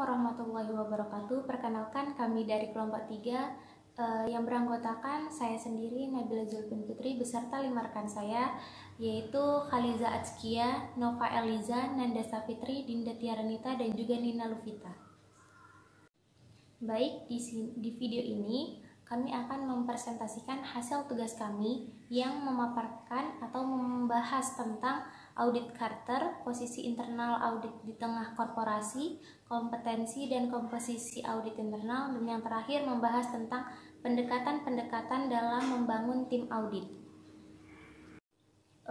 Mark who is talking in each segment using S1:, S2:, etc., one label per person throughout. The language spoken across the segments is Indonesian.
S1: warahmatullahi wabarakatuh. Perkenalkan, kami dari kelompok 3 yang beranggotakan saya sendiri, Nabila Zulfin Putri, beserta 5 rekan saya, yaitu Khaliza Atskia, Nova Eliza, Nanda Safitri, Dinda Tiaranita, dan juga Nina Lufita. Baik, di video ini kami akan mempresentasikan hasil tugas kami yang memaparkan atau membahas tentang audit Carter, posisi internal audit di tengah korporasi, kompetensi dan komposisi audit internal, dan yang terakhir membahas tentang pendekatan-pendekatan dalam membangun tim audit.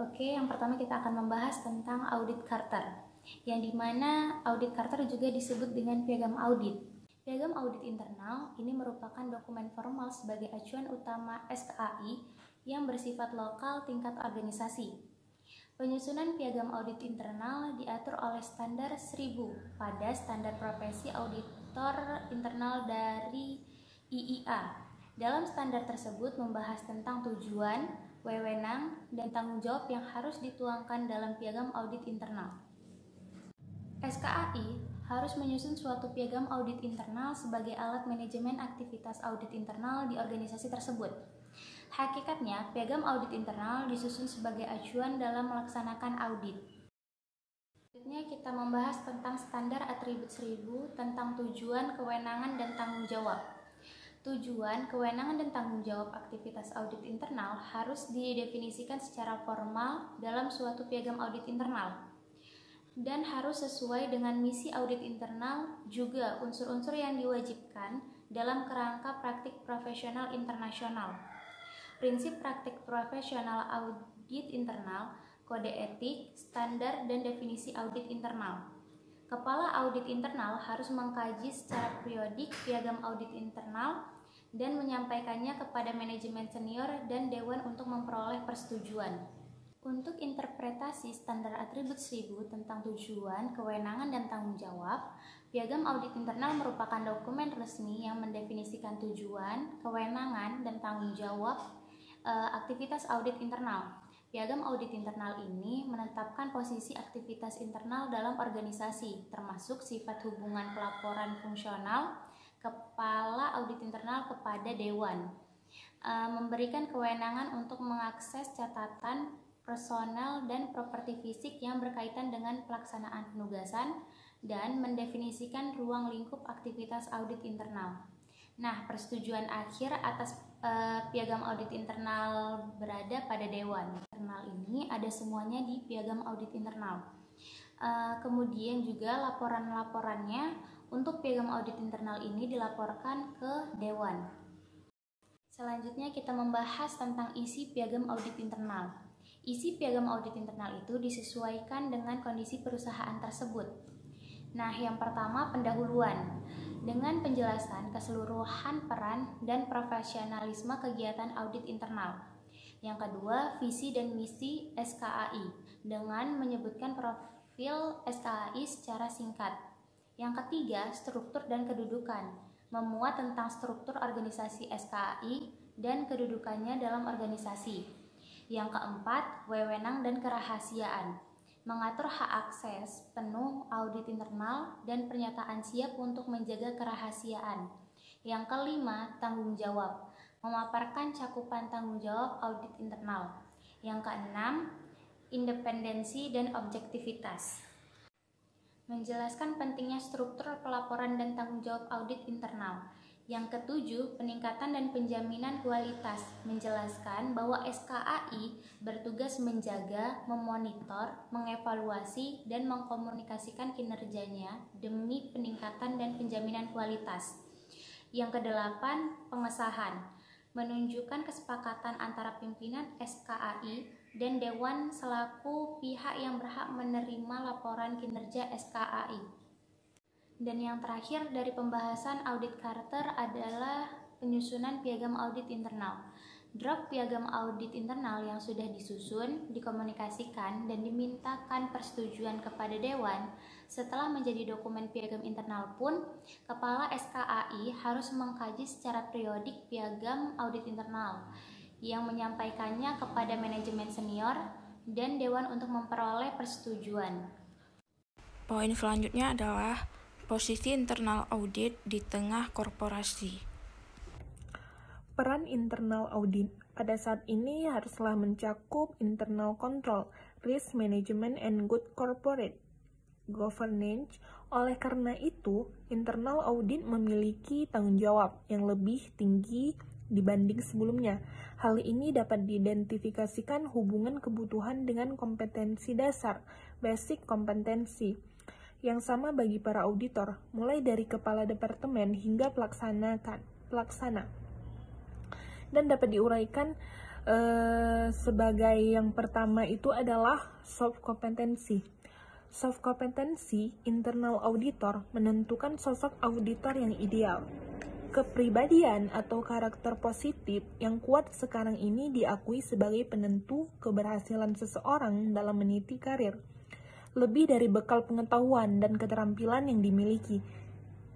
S1: Oke, yang pertama kita akan membahas tentang audit Carter, yang dimana audit Carter juga disebut dengan piagam audit. Piagam audit internal ini merupakan dokumen formal sebagai acuan utama SKAI yang bersifat lokal tingkat organisasi. Penyusunan piagam audit internal diatur oleh standar 1000 pada standar profesi auditor internal dari IIA. Dalam standar tersebut membahas tentang tujuan, wewenang, dan tanggung jawab yang harus dituangkan dalam piagam audit internal. SKAI harus menyusun suatu piagam audit internal sebagai alat manajemen aktivitas audit internal di organisasi tersebut. Hakikatnya, piagam audit internal disusun sebagai acuan dalam melaksanakan audit. Selanjutnya kita membahas tentang standar atribut 1000 tentang tujuan, kewenangan, dan tanggung jawab. Tujuan, kewenangan, dan tanggung jawab aktivitas audit internal harus didefinisikan secara formal dalam suatu piagam audit internal dan harus sesuai dengan misi audit internal, juga unsur-unsur yang diwajibkan dalam kerangka praktik profesional internasional. Prinsip praktik profesional audit internal, kode etik, standar, dan definisi audit internal. Kepala audit internal harus mengkaji secara periodik piagam audit internal dan menyampaikannya kepada manajemen senior dan dewan untuk memperoleh persetujuan. Untuk interpretasi standar atribut 1000 tentang tujuan, kewenangan, dan tanggung jawab, piagam audit internal merupakan dokumen resmi yang mendefinisikan tujuan, kewenangan, dan tanggung jawab aktivitas audit internal. Piagam audit internal ini menetapkan posisi aktivitas internal dalam organisasi, termasuk sifat hubungan pelaporan fungsional kepala audit internal kepada dewan, memberikan kewenangan untuk mengakses catatan personel dan properti fisik yang berkaitan dengan pelaksanaan penugasan, dan mendefinisikan ruang lingkup aktivitas audit internal. Nah, persetujuan akhir atas piagam audit internal berada pada dewan. Internal ini ada semuanya di piagam audit internal. Kemudian juga laporan-laporannya untuk piagam audit internal ini dilaporkan ke dewan. Selanjutnya kita membahas tentang isi piagam audit internal. Isi piagam audit internal itu disesuaikan dengan kondisi perusahaan tersebut. Nah, yang pertama pendahuluan dengan penjelasan keseluruhan peran dan profesionalisme kegiatan audit internal. Yang kedua, visi dan misi SKAI dengan menyebutkan profil SKAI secara singkat. Yang ketiga, struktur dan kedudukan, memuat tentang struktur organisasi SKAI dan kedudukannya dalam organisasi. Yang keempat, wewenang dan kerahasiaan, mengatur hak akses penuh audit internal dan pernyataan siap untuk menjaga kerahasiaan. Yang kelima, tanggung jawab, memaparkan cakupan tanggung jawab audit internal. Yang keenam, independensi dan objektivitas, menjelaskan pentingnya struktur pelaporan dan tanggung jawab audit internal. Yang ketujuh, peningkatan dan penjaminan kualitas, menjelaskan bahwa SKAI bertugas menjaga, memonitor, mengevaluasi, dan mengkomunikasikan kinerjanya demi peningkatan dan penjaminan kualitas. Yang kedelapan, pengesahan, menunjukkan kesepakatan antara pimpinan SKAI dan dewan selaku pihak yang berhak menerima laporan kinerja SKAI. Dan yang terakhir dari pembahasan audit Carter adalah penyusunan piagam audit internal. Draft piagam audit internal yang sudah disusun, dikomunikasikan, dan dimintakan persetujuan kepada dewan setelah menjadi dokumen piagam internal pun, Kepala SKAI harus mengkaji secara periodik piagam audit internal yang menyampaikannya kepada manajemen senior dan dewan untuk memperoleh persetujuan.
S2: Poin selanjutnya adalah Posisi internal audit di tengah korporasi.
S3: Peran internal audit pada saat ini haruslah mencakup internal control, risk management, and good corporate governance. Oleh karena itu, internal audit memiliki tanggung jawab yang lebih tinggi dibanding sebelumnya. Hal ini dapat diidentifikasikan hubungan kebutuhan dengan kompetensi dasar, basic competency, yang sama bagi para auditor, mulai dari kepala departemen hingga pelaksana. Dan dapat diuraikan sebagai yang pertama itu adalah soft competency. Soft competency internal auditor menentukan sosok auditor yang ideal. Kepribadian atau karakter positif yang kuat sekarang ini diakui sebagai penentu keberhasilan seseorang dalam meniti karir. Lebih dari bekal pengetahuan dan keterampilan yang dimiliki.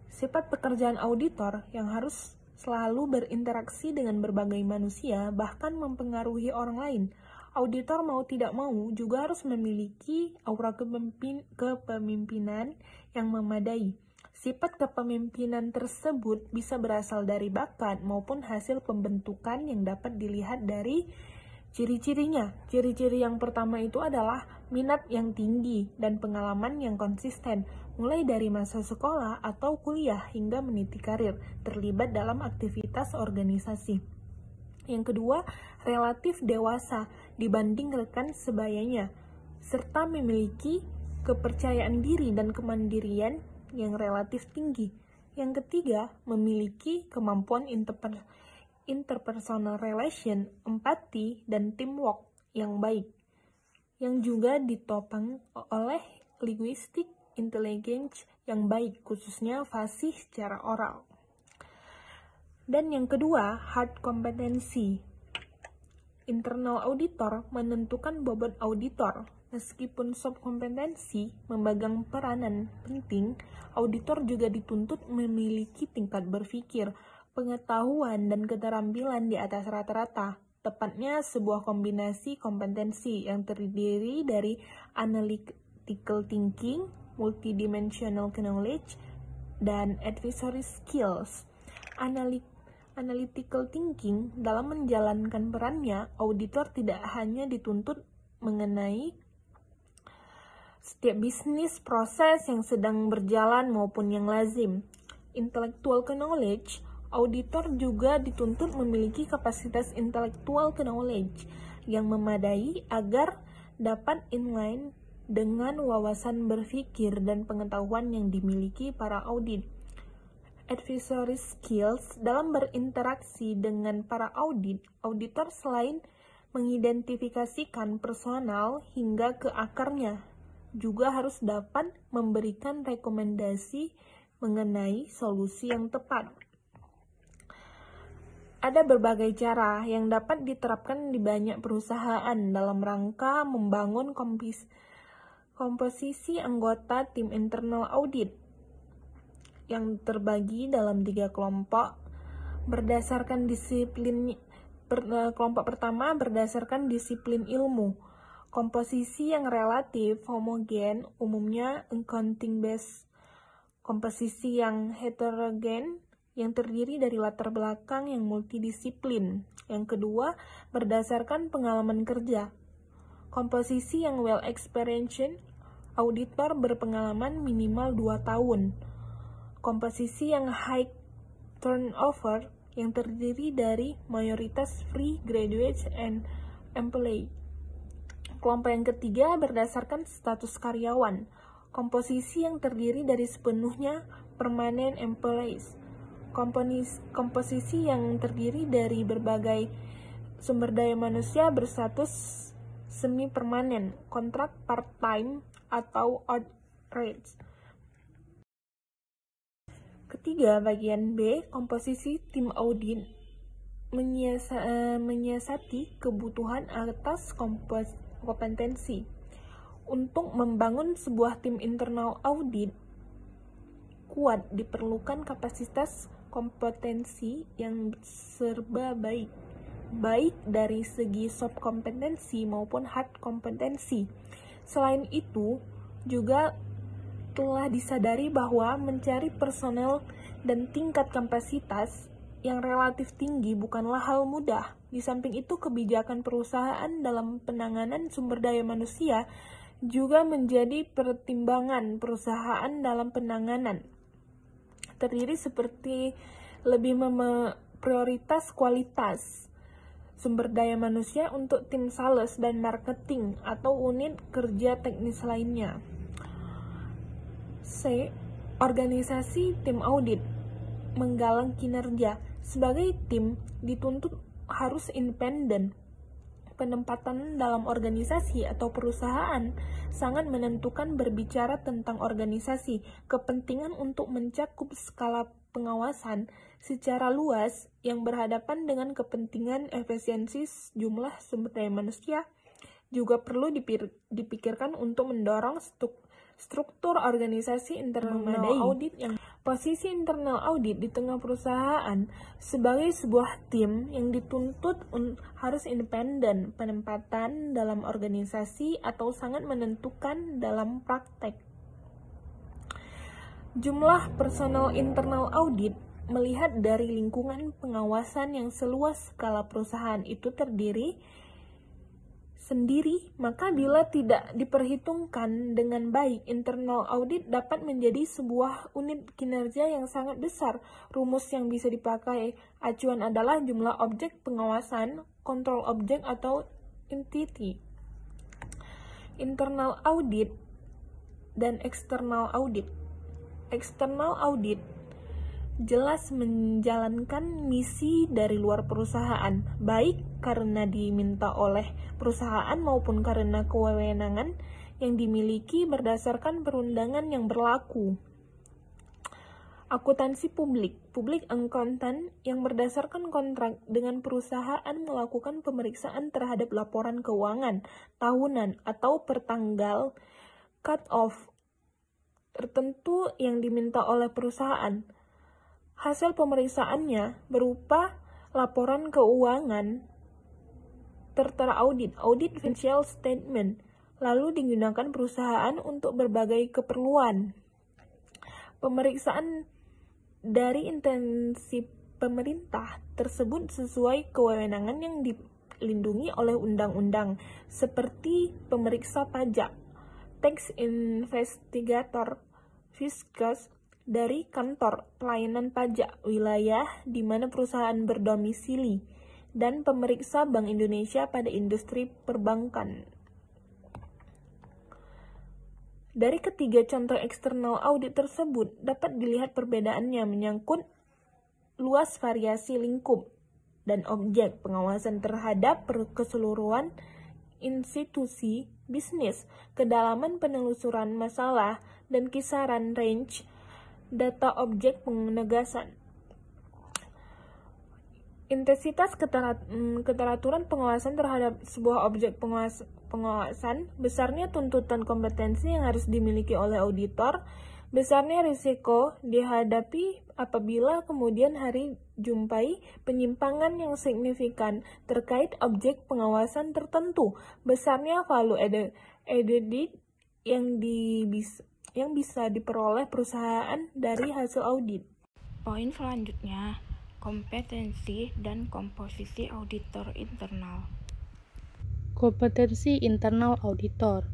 S3: Sifat pekerjaan auditor yang harus selalu berinteraksi dengan berbagai manusia, bahkan mempengaruhi orang lain. Auditor mau tidak mau juga harus memiliki aura kepemimpinan yang memadai. Sifat kepemimpinan tersebut bisa berasal dari bakat maupun hasil pembentukan yang dapat dilihat dari ciri-cirinya. Ciri-ciri yang pertama itu adalah minat yang tinggi dan pengalaman yang konsisten, mulai dari masa sekolah atau kuliah hingga meniti karir, terlibat dalam aktivitas organisasi. Yang kedua, relatif dewasa dibanding rekan sebayanya, serta memiliki kepercayaan diri dan kemandirian yang relatif tinggi. Yang ketiga, memiliki kemampuan interpersonal relation, empati, dan teamwork yang baik, yang juga ditopang oleh linguistic intelligence yang baik, khususnya fasih secara oral. Dan yang kedua, hard competency. Internal auditor menentukan bobot auditor. Meskipun soft kompetensi memegang peranan penting, auditor juga dituntut memiliki tingkat berpikir, pengetahuan, dan keterampilan di atas rata-rata. Tepatnya sebuah kombinasi kompetensi yang terdiri dari analytical thinking, multidimensional knowledge, dan advisory skills. Analytical thinking dalam menjalankan perannya, auditor tidak hanya dituntut mengenai setiap bisnis proses yang sedang berjalan maupun yang lazim. Intellectual knowledge, auditor juga dituntut memiliki kapasitas intellectual knowledge yang memadai agar dapat inline dengan wawasan berpikir dan pengetahuan yang dimiliki para audit. Advisory skills dalam berinteraksi dengan para auditor selain mengidentifikasikan personal hingga ke akarnya, juga harus dapat memberikan rekomendasi mengenai solusi yang tepat. Ada berbagai cara yang dapat diterapkan di banyak perusahaan dalam rangka membangun komposisi anggota tim internal audit yang terbagi dalam 3 kelompok berdasarkan disiplin. Kelompok pertama berdasarkan disiplin ilmu. Komposisi yang relatif homogen, umumnya accounting based. Komposisi yang heterogen, yang terdiri dari latar belakang yang multidisiplin. Yang kedua, berdasarkan pengalaman kerja. Komposisi yang well experienced, auditor berpengalaman minimal 2 tahun. Komposisi yang high turnover, yang terdiri dari mayoritas free graduates and employee. Kelompok yang ketiga berdasarkan status karyawan, komposisi yang terdiri dari sepenuhnya permanent employees, komposisi yang terdiri dari berbagai sumber daya manusia berstatus semi-permanen, kontrak part-time, atau outreach. Ketiga, bagian B, komposisi tim audit menyiasati kebutuhan atas kompetensi. Untuk membangun sebuah tim internal audit kuat diperlukan kapasitas kompetensi yang serba baik dari segi soft kompetensi maupun hard kompetensi. Selain itu, juga telah disadari bahwa mencari personel dan tingkat kapasitas yang relatif tinggi bukanlah hal mudah. Di samping itu, kebijakan perusahaan dalam penanganan sumber daya manusia juga menjadi pertimbangan perusahaan dalam penanganan. Terdiri seperti lebih prioritas kualitas sumber daya manusia untuk tim sales dan marketing atau unit kerja teknis lainnya. C. Organisasi tim audit menggalang kinerja. Sebagai tim dituntut harus independen. Penempatan dalam organisasi atau perusahaan sangat menentukan. Berbicara tentang organisasi, kepentingan untuk mencakup skala pengawasan secara luas yang berhadapan dengan kepentingan efisiensi jumlah sumber daya manusia juga perlu dipikirkan untuk mendorong struktur organisasi internal audit. Yang posisi internal audit di tengah perusahaan sebagai sebuah tim yang dituntut harus independen. Penempatan dalam organisasi atau sangat menentukan dalam praktek. Jumlah personel internal audit melihat dari lingkungan pengawasan yang seluas skala perusahaan itu terdiri sendiri, maka bila tidak diperhitungkan dengan baik, internal audit dapat menjadi sebuah unit kinerja yang sangat besar. Rumus yang bisa dipakai acuan adalah jumlah objek pengawasan, kontrol objek atau entity. Internal audit dan external audit. External audit jelas menjalankan misi dari luar perusahaan, baik karena diminta oleh perusahaan maupun karena kewenangan yang dimiliki berdasarkan perundangan yang berlaku. Akuntansi publik. Public accountant yang berdasarkan kontrak dengan perusahaan melakukan pemeriksaan terhadap laporan keuangan tahunan atau pertanggal cut-off tertentu yang diminta oleh perusahaan. Hasil pemeriksaannya berupa laporan keuangan tertera audit financial statement, lalu digunakan perusahaan untuk berbagai keperluan. Pemeriksaan dari intensi pemerintah tersebut sesuai kewenangan yang dilindungi oleh undang-undang, seperti pemeriksa pajak, tax investigator, fiskus dari kantor pelayanan pajak wilayah di mana perusahaan berdomisili, dan pemeriksa Bank Indonesia pada industri perbankan. Dari ketiga contoh eksternal audit tersebut dapat dilihat perbedaannya menyangkut luas variasi lingkup dan objek pengawasan terhadap keseluruhan institusi bisnis, kedalaman penelusuran masalah, dan kisaran range data objek penegasan. Intensitas keteraturan pengawasan terhadap sebuah objek pengawasan, besarnya tuntutan kompetensi yang harus dimiliki oleh auditor, besarnya risiko dihadapi apabila kemudian hari jumpai penyimpangan yang signifikan terkait objek pengawasan tertentu, besarnya value added yang bisa diperoleh perusahaan dari hasil audit.
S2: Poin selanjutnya, kompetensi dan komposisi auditor internal.
S4: Kompetensi internal auditor.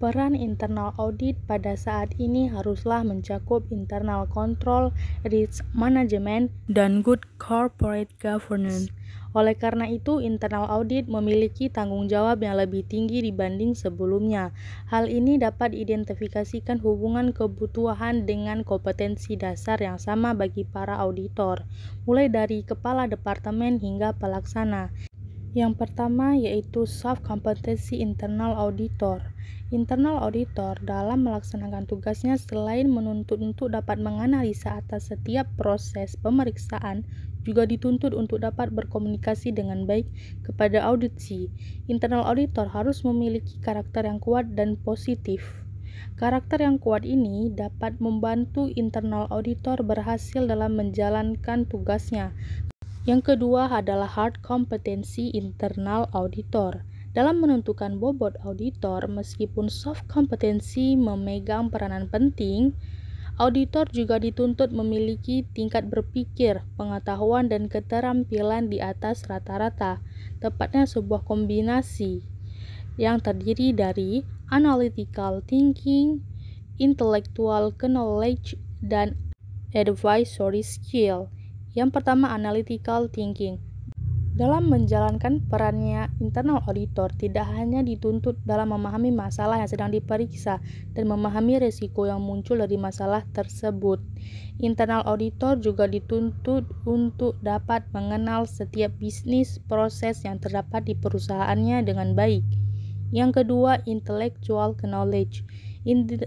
S4: Peran internal audit pada saat ini haruslah mencakup internal control, risk management, dan good corporate governance. Oleh karena itu, internal audit memiliki tanggung jawab yang lebih tinggi dibanding sebelumnya. Hal ini dapat diidentifikasikan hubungan kebutuhan dengan kompetensi dasar yang sama bagi para auditor, mulai dari kepala departemen hingga pelaksana. Yang pertama yaitu soft competency internal auditor. Internal auditor dalam melaksanakan tugasnya selain menuntut untuk dapat menganalisa atas setiap proses pemeriksaan, juga dituntut untuk dapat berkomunikasi dengan baik kepada audisi. Internal auditor harus memiliki karakter yang kuat dan positif. Karakter yang kuat ini dapat membantu internal auditor berhasil dalam menjalankan tugasnya. Yang kedua adalah hard competency internal auditor. Dalam menentukan bobot auditor, meskipun soft kompetensi memegang peranan penting, auditor juga dituntut memiliki tingkat berpikir, pengetahuan, dan keterampilan di atas rata-rata, tepatnya sebuah kombinasi yang terdiri dari analytical thinking, intellectual knowledge, dan advisory skill. Yang pertama, analytical thinking. Dalam menjalankan perannya, internal auditor tidak hanya dituntut dalam memahami masalah yang sedang diperiksa dan memahami risiko yang muncul dari masalah tersebut. Internal auditor juga dituntut untuk dapat mengenal setiap bisnis proses yang terdapat di perusahaannya dengan baik. Yang kedua, intellectual knowledge.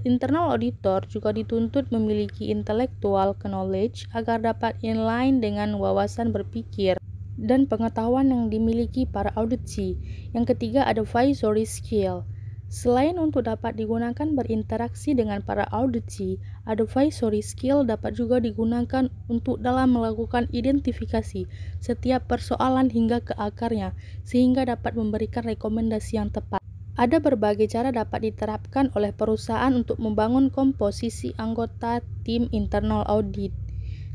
S4: Internal auditor juga dituntut memiliki intellectual knowledge agar dapat inline dengan wawasan berpikir dan pengetahuan yang dimiliki para auditsi. Yang ketiga, advisory skill. Selain untuk dapat digunakan berinteraksi dengan para auditsi, advisory skill dapat juga digunakan untuk dalam melakukan identifikasi setiap persoalan hingga ke akarnya, sehingga dapat memberikan rekomendasi yang tepat. Ada berbagai cara dapat diterapkan oleh perusahaan untuk membangun komposisi anggota tim internal audit.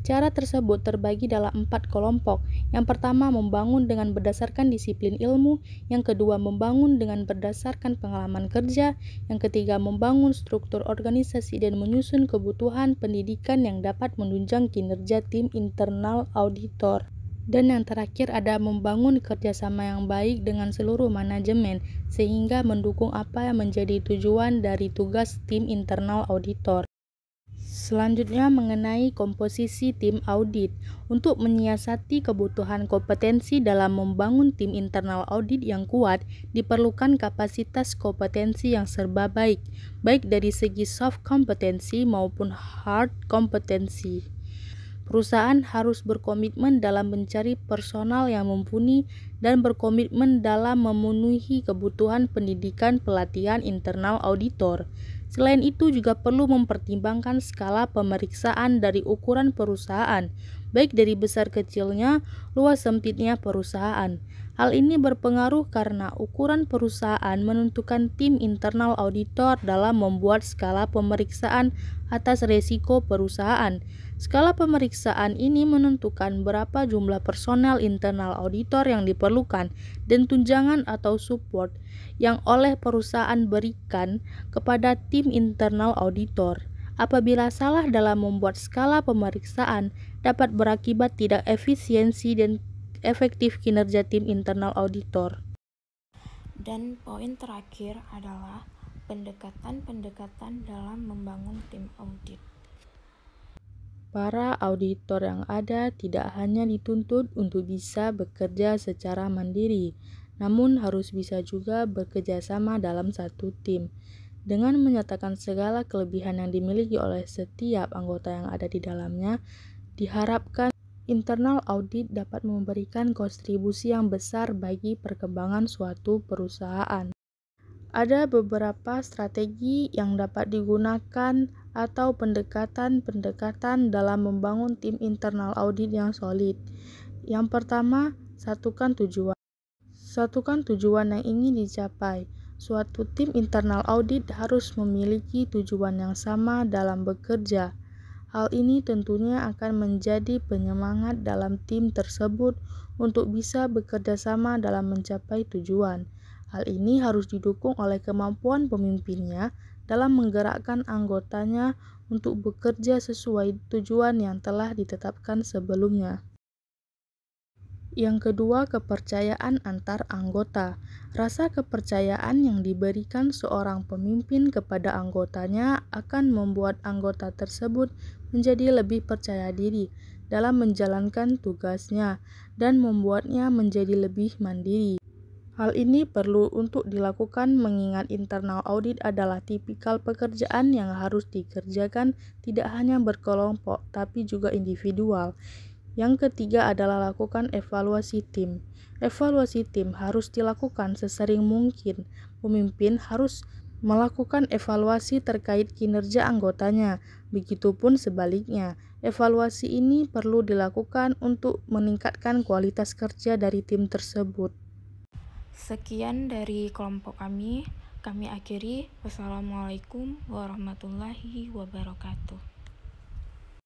S4: Cara tersebut terbagi dalam 4 kelompok. Yang pertama, membangun dengan berdasarkan disiplin ilmu. Yang kedua, membangun dengan berdasarkan pengalaman kerja. Yang ketiga, membangun struktur organisasi dan menyusun kebutuhan pendidikan yang dapat menunjang kinerja tim internal auditor. Dan yang terakhir ada membangun kerjasama yang baik dengan seluruh manajemen, sehingga mendukung apa yang menjadi tujuan dari tugas tim internal auditor. Selanjutnya mengenai komposisi tim audit. Untuk menyiasati kebutuhan kompetensi dalam membangun tim internal audit yang kuat, diperlukan kapasitas kompetensi yang serba baik dari segi soft kompetensi maupun hard kompetensi. Perusahaan harus berkomitmen dalam mencari personal yang mumpuni dan berkomitmen dalam memenuhi kebutuhan pendidikan pelatihan internal auditor. Selain itu juga perlu mempertimbangkan skala pemeriksaan dari ukuran perusahaan, baik dari besar kecilnya, luas sempitnya perusahaan. Hal ini berpengaruh karena ukuran perusahaan menentukan tim internal auditor dalam membuat skala pemeriksaan atas resiko perusahaan. Skala pemeriksaan ini menentukan berapa jumlah personel internal auditor yang diperlukan dan tunjangan atau support yang oleh perusahaan berikan kepada tim internal auditor. Apabila salah dalam membuat skala pemeriksaan, dapat berakibat tidak efisiensi dan efektif kinerja tim internal auditor.
S2: Dan poin terakhir adalah pendekatan-pendekatan dalam membangun tim audit.
S4: Para auditor yang ada tidak hanya dituntut untuk bisa bekerja secara mandiri, namun harus bisa juga bekerja sama dalam satu tim. Dengan menyatakan segala kelebihan yang dimiliki oleh setiap anggota yang ada di dalamnya, diharapkan internal audit dapat memberikan kontribusi yang besar bagi perkembangan suatu perusahaan. Ada beberapa strategi yang dapat digunakan atau pendekatan-pendekatan dalam membangun tim internal audit yang solid. Yang pertama, satukan tujuan. Satukan tujuan yang ingin dicapai. Suatu tim internal audit harus memiliki tujuan yang sama dalam bekerja. Hal ini tentunya akan menjadi penyemangat dalam tim tersebut untuk bisa bekerja sama dalam mencapai tujuan. Hal ini harus didukung oleh kemampuan pemimpinnya dalam menggerakkan anggotanya untuk bekerja sesuai tujuan yang telah ditetapkan sebelumnya. Yang kedua, kepercayaan antar anggota. Rasa kepercayaan yang diberikan seorang pemimpin kepada anggotanya akan membuat anggota tersebut menjadi lebih percaya diri dalam menjalankan tugasnya dan membuatnya menjadi lebih mandiri. Hal ini perlu untuk dilakukan mengingat internal audit adalah tipikal pekerjaan yang harus dikerjakan tidak hanya berkelompok tapi juga individual. Yang ketiga adalah lakukan evaluasi tim. Evaluasi tim harus dilakukan sesering mungkin. Pemimpin harus melakukan evaluasi terkait kinerja anggotanya. Begitupun sebaliknya. Evaluasi ini perlu dilakukan untuk meningkatkan kualitas kerja dari tim tersebut.
S2: Sekian dari kelompok kami akhiri. Wassalamualaikum warahmatullahi wabarakatuh.